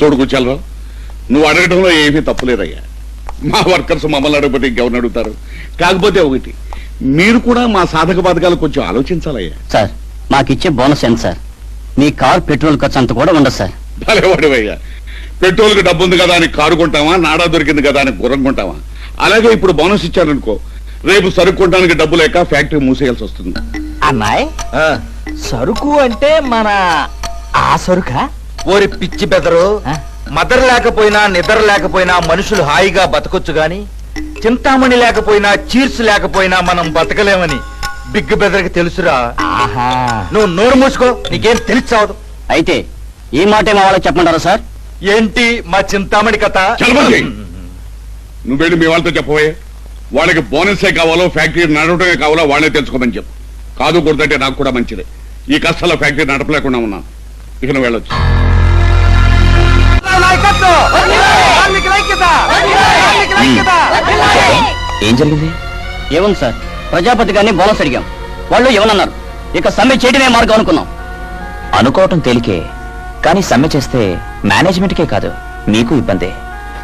చూడు కూర్చాలరావు, నువ్వు అడగడంలో ఏమీ తప్పులేదయ్యా. మా వర్కర్స్ మమ్మల్ని అడగబట్టి ఇంకెవరిని అడుగుతారు? కాకపోతే ఒకటి, మీరు కూడా మా సాధక బాధకాలు కొంచెం ఆలోచించాలయ్యా. సార్ మాకిచ్చే బోనస్ ఎంత సార్? మీ కార్ పెట్రోల్ ఖర్చు అంత కూడా ఉండదు సార్. భలేవాడివయ్యా. పెట్రోల్కి డబ్బు ఉంది కదా అని కారు కొంటావా, నాడా దొరికింది కదా అని గుర్రం కొంటావా? అలాగే ఇప్పుడు బోనస్ ఇచ్చారనుకో, రేపు సరుకు కొనడానికి డబ్బు లేక ఫ్యాక్టరీ మూసేయాల్సి వస్తుంది. అమ్మాయి సరుకు అంటే మన ఆ సరుకా? ఓరి పిచ్చి బెదరు, మదర్ లేకపోయినా నిద్ర లేకపోయినా మనుషులు హాయిగా బతకొచ్చు గాని చింతామణి లేకపోయినా చీర్స్ లేకపోయినా మనం బతకలేమని బిగ్ బెదర్కి తెలుసురా. నువ్వు నోరు మూసుకో, నీకేం తెలిసావదు. అయితే ఈ మాటే మా వాళ్ళకి చెప్పమంటారా సార్? ఏంటి మా చింతామణి కథ? నువ్వు వెళ్ళి మీ వాళ్ళతో చెప్పబోయే. వాళ్ళకి బోనసే కావాలో ఫ్యాక్టరీ నడవటమే కావాలో వాళ్ళే తెలుసుకోమని చెప్పు. కాదు కూడదంటే నాకు కూడా మంచిదే. ఈ కష్టాల ఫ్యాక్టరీ నడపలేకుండా ఉన్నాను. ఇక నువ్వు వెళ్ళొచ్చు. ఏం జరిగింది? ఏముంది సార్, ప్రజాపతి గారిని బోనస్ అడిగాం, వాళ్ళు ఏమన్నారు, ఇక సమ్మె చేయడమే మార్గం అనుకున్నాం. అనుకోవటం తేలికే, కానీ సమ్మె చేస్తే మేనేజ్మెంట్కే కాదు మీకు ఇబ్బంది.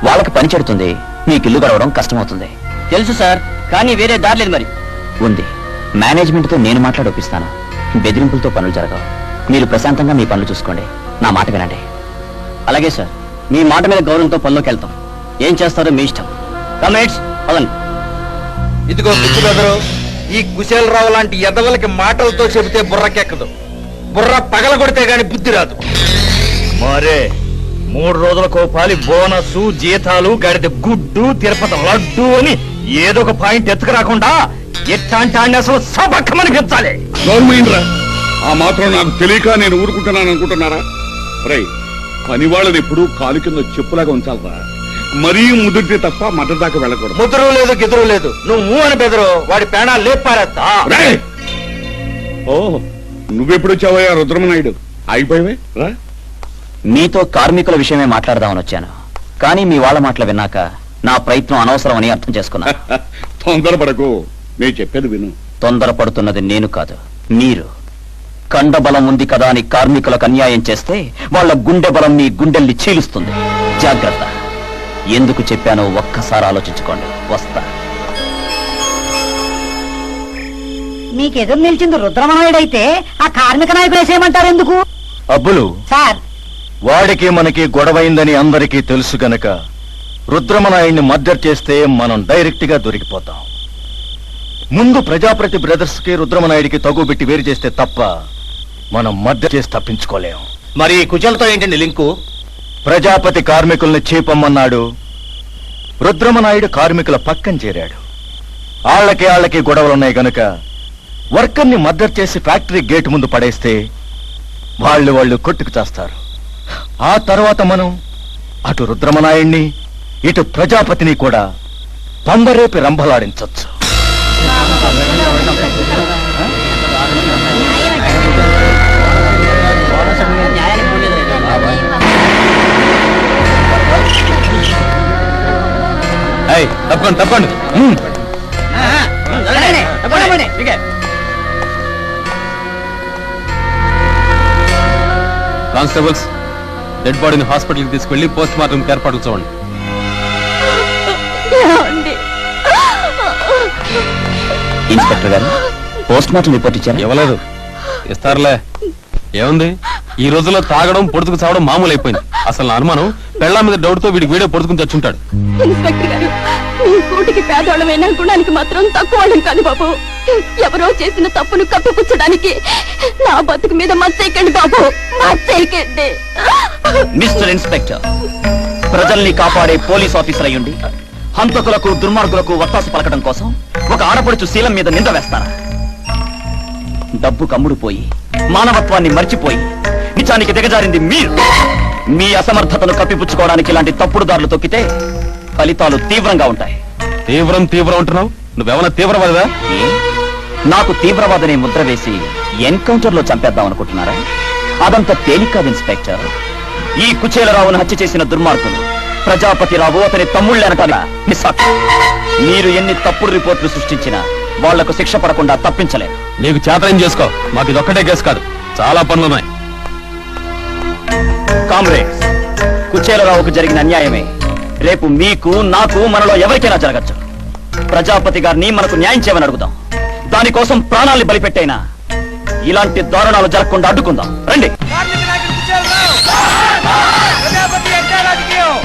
వాళ్ళకి పని చెడుతుంది, మీకు ఇల్లు గడవడం కష్టమవుతుంది. తెలుసు సార్, కానీ వేరే దారి లేదు. మరి ఉంది, మేనేజ్మెంట్తో నేను మాట్లాడి ఒప్పిస్తాను. బెదిరింపులతో పనులు జరగవు. మీరు ప్రశాంతంగా మీ పనులు చూసుకోండి, నా మాట వినండి. అలాగే సార్, మీ మాట మీద గౌరవంతో పనిలోకి వెళ్తాం. ఏం చేస్తారో మీ ఇష్టం. కమ్రేడ్స్ పదండి. ఇదిగో పిచ్చి బెదరు, ఈ కుశలరావు లాంటి ఎదవలకి మాటలతో చెబితే బుర్రకెక్కదు. బుర్ర పగల కొడితే గాని బుద్ధి రాదు. మరే 3 రోజులకో పాలి బోనస్, జీతాలు, గడిద గుడ్డు, తిరుపతి లడ్డు అని ఏదో ఒక పాయింట్ ఎత్తుకురాకుండా ఎట్లాంటి అసలు సబక్కమని పెంచాలి. గవర్నమెంట్రా, ఆ మాత్రం నాకు తెలియక నేను ఊరుకుంటున్నాను అనుకుంటున్నారా? రై, పని వాళ్ళని ఎప్పుడు కాలు కింద చెప్పులాగా ఉంచాలరా. మరీ ముదిరితే తప్ప మధ్య దాకా వెళ్ళకూడదు. ముద్రు లేదు గిదురు లేదు, నువ్వు అని బెదరు వాడి పేణాలు లేపారేస్తా. ఓ, నువ్వెప్పుడు వచ్చావయ్యా రుద్రమనాయుడు? ఆగిపోయావే రా. మీతో కార్మికుల విషయమే మాట్లాడదామని వచ్చాను, కానీ మీ వాళ్ళ మాటలు విన్నాక నా ప్రయత్నం అనవసరమని అర్థం చేసుకున్నా. తొందరపడకు, నేను చెప్పేది విను. తొందరపడుతున్నది నేను కాదు, మీరు. కండబలం ఉంది కదా అని కార్మికులకు అన్యాయం చేస్తే వాళ్ళ గుండె బలం మీ గుండెల్ని చీలుస్తుంది. జాగ్రత్త. ఎందుకు చెప్పానో ఒక్కసారి ఆలోచించుకోండి. వస్తా. మీకెదురు నిలిచింది రుద్రమనాయుడైతే ఆ కార్మిక నాయకులు వేసేయమంటారు ఎందుకు? అబ్బులు సార్, వాడికి మనకి గొడవైందని అందరికీ తెలుసు గనక రుద్రమనాయుడిని మర్డర్ చేస్తే మనం డైరెక్ట్ గా దొరికిపోతాం. ముందు ప్రజాపతి బ్రదర్స్ కి రుద్రమనాయుడికి తగుబెట్టి వేరు చేస్తే తప్ప మనం మర్డర్ చేసి తప్పించుకోలేం. మరి కుశలతో ఏంటండి లింకు? ప్రజాపతి కార్మికుల్ని చేపమ్మన్నాడు, రుద్రమనాయుడు కార్మికుల పక్కన చేరాడు. ఆళ్లకి గొడవలున్నాయి గనక వర్కర్ని మర్డర్ చేసి ఫ్యాక్టరీ గేట్ ముందు పడేస్తే వాళ్ళు కొట్టుకు చేస్తారు. ఆ తర్వాత మనం అటు రుద్రమనాయుడిని ఇటు ప్రజాపతిని కూడా పంబరేపి రంభలాడించొచ్చు. తప్పండి. కానిస్టేబుల్స్, డెడ్ బాడీని హాస్పిటల్కి తీసుకెళ్లి పోస్ట్ మార్టం ఏర్పాట్లు చూడండి. ఇన్స్పెక్టర్ గారు, పోస్ట్ మార్టం రిపోర్ట్ ఇచ్చారా? ఇవ్వలేదు. ఇస్తారులే. ఏముంది, ఈ రోజుల్లో తాగడం పొడుచుకు చావడం మామూలు అయిపోయింది. అసలు నా అనుమానం పెళ్ళాం మీద డౌట్ తో వీడికి వీడియో పొడుచుకుని చచ్చుంటాడు. ఇన్స్పెక్టర్ గారు, మీ కూటికి పేదోళ్ళమైనా గుణానికి మాత్రం తక్కువ వాళ్ళం కాదు బాబు. ఎవరో చేసిన తప్పును కప్పిపుచ్చడానికి నా బతుకు మీద మచ్చేయకండి బాబు, మచ్చేయకండి. మిస్టర్ ఇన్స్పెక్టర్, ప్రజల్ని కాపాడే పోలీస్ ఆఫీసర్ అయ్యుండి హంతకులకు దుర్మార్గులకు వత్తాసు పలకడం కోసం ఒక ఆడపడుచు శీలం మీద నింద వేస్తారా? డబ్బు కమ్ముడుపోయి మానవత్వాన్ని మర్చిపోయి నిజానికి దిగజారింది మీరు. మీ అసమర్థతను కప్పిపుచ్చుకోవడానికి ఇలాంటి తప్పుడు దారులు తొక్కితే ఫలితాలు తీవ్రంగా ఉంటాయి. తీవ్రం అంటున్నావు? నువ్వేమన్నా తీవ్రవాదా? నాకు తీవ్రవాదనే ముద్ర వేసి ఎన్కౌంటర్ లో చంపేద్దాం అనుకుంటున్నారా? అదంత తేలిక కాదు ఇన్స్పెక్టర్. ఈ కుచేలరావును హత్య చేసిన దుర్మార్గులు ప్రజాపతిరావు అతని తమ్ముళ్ళనటానికి సాక్షి. మీరు ఎన్ని తప్పుడు రిపోర్టులు సృష్టించినా వాళ్లకు శిక్ష పడకుండా తప్పించలేరు. నీకు చేతనం చేసుకో, మాకు ఇదొక్కటే కేసు కాదు, చాలా పనులున్నాయి. కామ్రేడ్స్, కుచేలరావుకు జరిగిన అన్యాయమే రేపు మీకు నాకు మనలో ఎవరికైనా జరగచ్చు. ప్రజాపతి గారిని మనకు న్యాయం చేయమని అడుగుదాం. దానికోసం ప్రాణాల్ని బలిపెట్టైనా ఇలాంటి దారుణాలు జరగకుండా అడ్డుకుందాం. రండి. కార్మిక నాయకుడు కుచేలరావు ప్రజాపతి హత్య రాజకీయం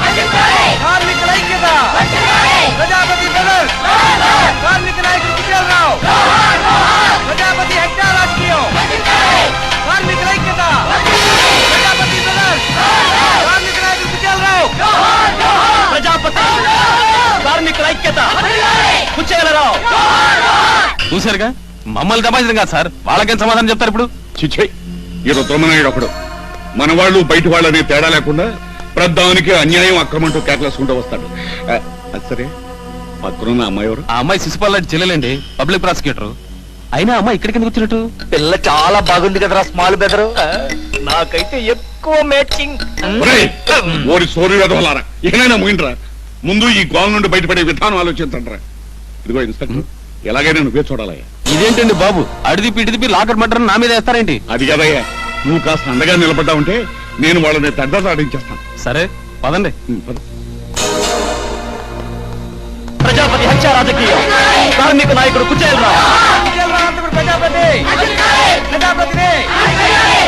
కార్మికుల ఐక్యత ప్రజాపతి బ్రదర్స్ కార్మిక నాయకుడు కుచేలరావు ప్రజాపతి హత్య రాజకీయం కార్మికుల ఐక్యత ప్రజాపతి బ్రదర్స్ కార్మిక నాయకుడు కుచేలరావు ప్రజాపతి కార్మికుల ఐక్యత కుచేలరావు. చూశారుగా, మమ్మల్ని దబాయించడం కాదు సార్, వాళ్ళకేం సమాధానం చెప్తారు ఇప్పుడు? చిచ్చే ఈ రుద్రమనాయుడు ఒకడు మన వాళ్ళు బయట వాళ్ళనే తేడా లేకుండా ప్రద్దానికి అన్యాయం అక్రమంటూ కేకలేసుకుంటూ వస్తాడు. అది సరే, పక్కనున్న అమ్మాయి ఎవరు? ఆ అమ్మాయి శిశుపాల్ చెల్లెలండి, పబ్లిక్ ప్రాసిక్యూటర్. అయినా అమ్మాయి ఇక్కడికి ఎందుకు వచ్చినట్టు? పిల్ల చాలా బాగుంది కదరా స్మాల్ బెదరు నాకైతే ఎక్కువ మ్యాచింగ్ ఒరేయ్, ఓరి సోరి వెదవలారా, ఇకనైనా ముగిండ్రా. ముందు ఈ గోల నుండి బయటపడే విధానం ఆలోచించండిరా. ఇదిగో ఇన్స్పెక్టర్, ఎలాగైనా నువ్వే చూడాలయ్యా. ఇదేంటండి బాబు, అడిదిపి ఇడిదిపి లాకర్ మటర్ నా మీద వేస్తారేంటి? అది కదయ్యా, నువ్వు కాస్త అండగా నిలబడ్డా ఉంటే నేను వాళ్ళని తడ్డాడించేస్తాను. సరే పదండి. పద. ప్రజాపతి హత్య రాజకీయం కార్మిక నాయకుడు కుచేలరావు. ప్రజాపతి ప్రజాపతిని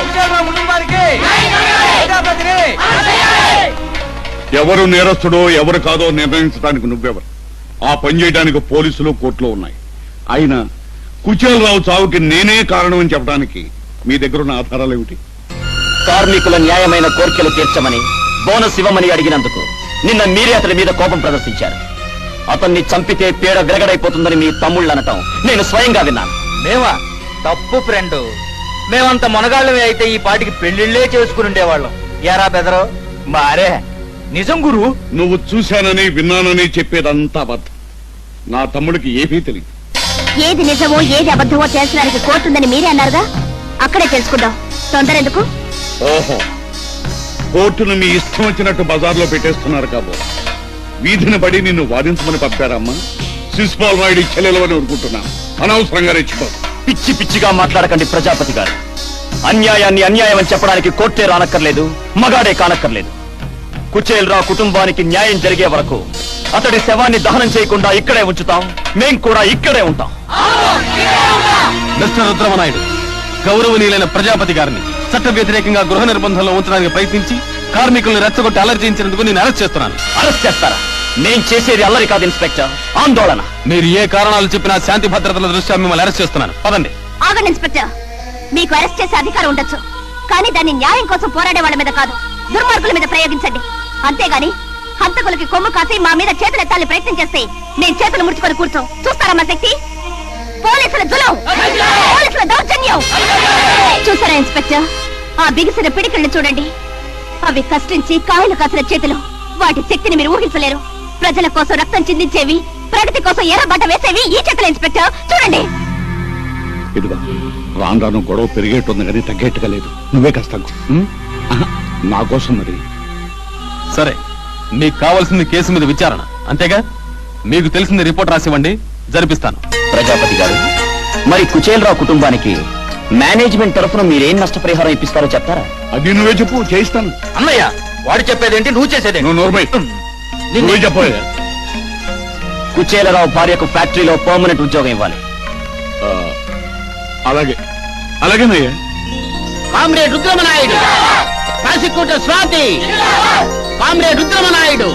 కుచేలరావు కుటుంబానికి ప్రజాపతిని ఎవరు నేరస్తుడో ఎవరు కాదో నిర్ణయించడానికి నువ్వెవరు? ఆ పని చేయడానికి పోలీసులు కోర్టులో ఉన్నాయి. అయినా కుచేలరావు చావుకి నేనే కారణం అని చెప్పడానికి మీ దగ్గర ఉన్న ఆధారాలు ఏమిటి? కార్మికుల న్యాయమైన కోర్కెలు తీర్చమని బోనస్ ఇవ్వమని అడిగినందుకు నిన్న మీరే అతని మీద కోపం ప్రదర్శించారు. అతన్ని చంపితే పీడ విరగడైపోతుందని మీ తమ్ముళ్ళు అనటం నేను స్వయంగా విన్నాను. మేమా తప్పు ఫ్రెండ్, మేమంత మొనగాళ్ళమే అయితే ఈ పాటికి పెళ్లిళ్లే చేసుకుని ఉండేవాళ్ళం. ఎరా బెదరు మారే నిజం గురు. నువ్వు చూశానని విన్నానని చెప్పేదంతా అబద్ధం. నా తమ్ముడికి ఏమీ తెలియదు. ఏది నిజమో ఏది అబద్ధమో తేల్చడానికి కోర్టు ఉందని మీరే అన్నారుగా, అక్కడే తెలుసుకుందాం. తొందర ఎందుకు? ఓహో, కోర్టును మీ ఇష్టం వచ్చినట్టు బజార్లో పెట్టేస్తున్నారు కాబో. వీధిని పడి నిన్ను వాదించమని పంపారమ్మా. శిశుపాల్ నాయుడు చెల్లెలు అని అనుకుంటున్నాను. అనవసరంగా రెచ్చిపో. పిచ్చి పిచ్చిగా మాట్లాడకండి ప్రజాపతి గారు. అన్యాయాన్ని అన్యాయం అని చెప్పడానికి కోర్టే రానక్కర్లేదు, మగాడే కానక్కర్లేదు. కుచేలరావు కుటుంబానికి న్యాయం జరిగే వరకు అతడి శవాన్ని దహనం చేయకుండా ఇక్కడే ఉంచుతాం. మేం కూడా ఇక్కడే ఉంటాం. మిస్టర్ రుద్రమనాయుడు, గౌరవనీయులైన ప్రజాపతి గారిని చట్ట వ్యతిరేకంగా గృహ నిర్బంధంలో ఉంచడానికి ప్రయత్నించి కార్మికుల్ని రెచ్చగొట్టి అల్లరి చేయించినందుకు నేను అరెస్ట్ చేస్తున్నాను. అరెస్ట్ చేస్తారా? నేను చేసేది అల్లరి కాదు ఇన్స్పెక్టర్, ఆందోళన. మీరు ఏ కారణాలు చెప్పినా శాంతి భద్రతల దృష్ట్యా మిమ్మల్ని అరెస్ట్ చేస్తున్నాను. పదండి. ఆగండి ఇన్స్పెక్టర్, మీకు అరెస్ట్ చేసే అధికారం ఉండొచ్చు, కానీ దాన్ని న్యాయం కోసం పోరాడే వాళ్ళ మీద కాదు, దుర్మార్గుల మీద ప్రయోగించండి. అంతేగాని హంతకులకి కొమ్ము కాసి మా మీద చేతులెత్తాలని ప్రయత్నం చేస్తే నేను చేతులు ముడుచుకొని కూర్చో చూస్తారా మా శక్తి? పోలీసుల జులం, పోలీసుల దౌర్జన్యం. చూసారా ఇన్స్పెక్టర్, ఆ బిగిసిన పిడికిళ్లు చూడండి. అవి కష్టించి కాయలు కాసిన చేతులు. వాటి శక్తిని మీరు ఊహించలేరు. ప్రజల కోసం రక్తం చిందించేవి, ప్రగతి కోసం ఎర్రబడ్డ వేసేవి ఈ చేతులు ఇన్స్పెక్టర్. చూడండి. ఇదిగో రాను రాను గొడవ పెరిగేట్టుంది కానీ తగ్గేట్టుగా లేదు. నువ్వే కాస్త తగ్గు. ఆహా, నా కోసం మరి. సరే, మీకు కావాల్సింది కేసు మీద విచారణ, అంతేగా? మీకు తెలిసింది రిపోర్ట్ రాసివ్వండి, జరిపిస్తాను. ప్రజాపతి గారు, మరి కుచేలరావు కుటుంబానికి మేనేజ్మెంట్ తరఫున మీరేం నష్టపరిహారం ఇప్పిస్తారో చెప్తారా? అది నువ్వే చెప్పు, చేయిస్తాను. అన్నయ్య వాడు చెప్పేదేంటి, నువ్వు చేసేదేంటి? నువ్వు నోర్మై, నువ్వే చెప్పోయా. కుచేలరావు భార్యకు ఫ్యాక్టరీలో పర్మనెంట్ ఉద్యోగం ఇవ్వాలి. అలాగే అలాగేనయ్యా. Comrade Rudrama Naidu, prosecutor Swathi, comrade Rudrama Naidu,